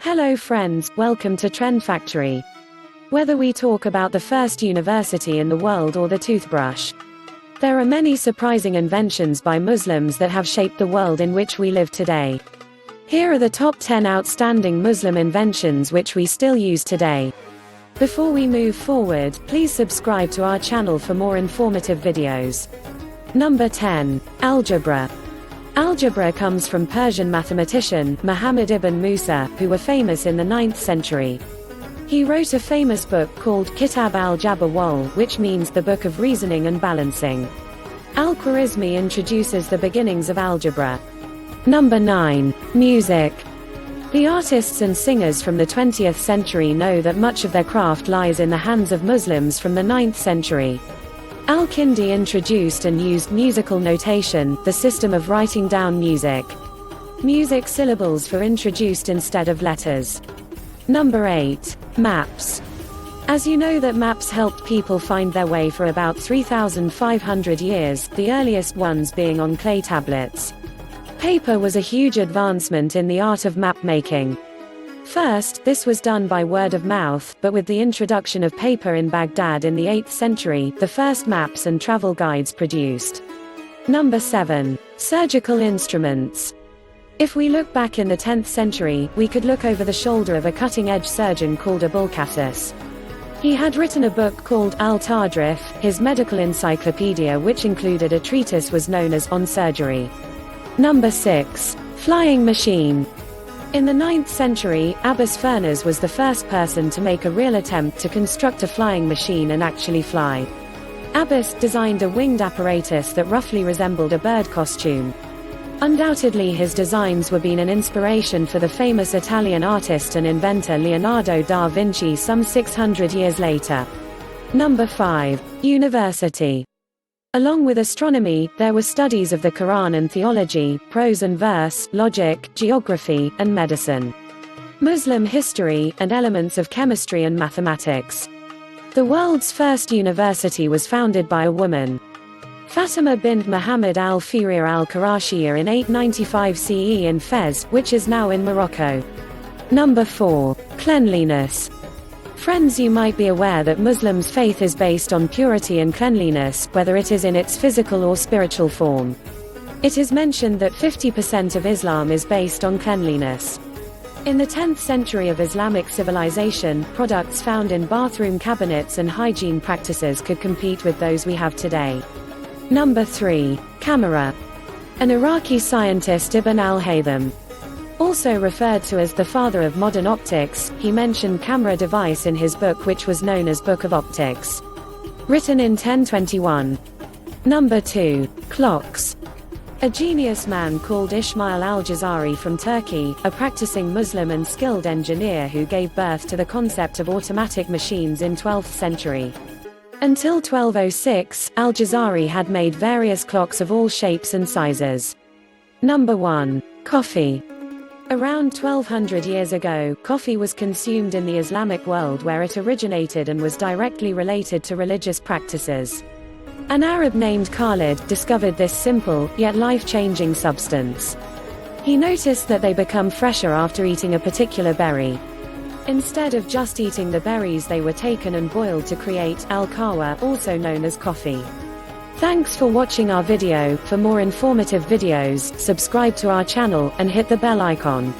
Hello friends, welcome to Trend Factory. Whether we talk about the first university in the world or the toothbrush, there are many surprising inventions by Muslims that have shaped the world in which we live today. Here are the top 10 outstanding Muslim inventions which we still use today. Before we move forward, please subscribe to our channel for more informative videos. Number 10. Algebra. Algebra comes from Persian mathematician, Muhammad ibn Musa, who were famous in the 9th century. He wrote a famous book called Kitab al-Jabr wal, which means the Book of Reasoning and Balancing. Al-Khwarizmi introduces the beginnings of algebra. Number 9. Music. The artists and singers from the 20th century know that much of their craft lies in the hands of Muslims from the 9th century. Al-Kindi introduced and used musical notation, the system of writing down music. Music syllables were introduced instead of letters. Number 8. Maps. As you know that maps helped people find their way for about 3,500 years, the earliest ones being on clay tablets. Paper was a huge advancement in the art of map making. First, this was done by word of mouth, but with the introduction of paper in Baghdad in the 8th century, the first maps and travel guides produced. Number 7. Surgical instruments. If we look back in the 10th century, we could look over the shoulder of a cutting-edge surgeon called Abul Qasis. He had written a book called Al-Tadrif, his medical encyclopedia which included a treatise was known as On Surgery. Number 6. Flying machine. In the 9th century, Abbas Furnaz was the first person to make a real attempt to construct a flying machine and actually fly. Abbas designed a winged apparatus that roughly resembled a bird costume. Undoubtedly his designs were been an inspiration for the famous Italian artist and inventor Leonardo da Vinci some 600 years later. Number 5. University. Along with astronomy, there were studies of the Quran and theology, prose and verse, logic, geography, and medicine. Muslim history, and elements of chemistry and mathematics. The world's first university was founded by a woman. Fatima bint Muhammad al-Firir al-Qarashiyya in 895 CE in Fez, which is now in Morocco. Number 4. Cleanliness. Friends, you might be aware that Muslims' faith is based on purity and cleanliness, whether it is in its physical or spiritual form. It is mentioned that 50% of Islam is based on cleanliness. In the 10th century of Islamic civilization, products found in bathroom cabinets and hygiene practices could compete with those we have today. Number 3. Camera. An Iraqi scientist Ibn al-Haytham, also referred to as the father of modern optics, he mentioned camera device in his book which was known as Book of Optics. Written in 1021. Number 2. Clocks. A genius man called Ismail al-Jazari from Turkey, a practicing Muslim and skilled engineer who gave birth to the concept of automatic machines in 12th century. Until 1206, al-Jazari had made various clocks of all shapes and sizes. Number 1. Coffee. Around 1200 years ago, coffee was consumed in the Islamic world where it originated and was directly related to religious practices. An Arab named Khalid discovered this simple, yet life-changing substance. He noticed that they become fresher after eating a particular berry. Instead of just eating the berries, they were taken and boiled to create al-kahwa, also known as coffee. Thanks for watching our video. For more informative videos, subscribe to our channel, and hit the bell icon.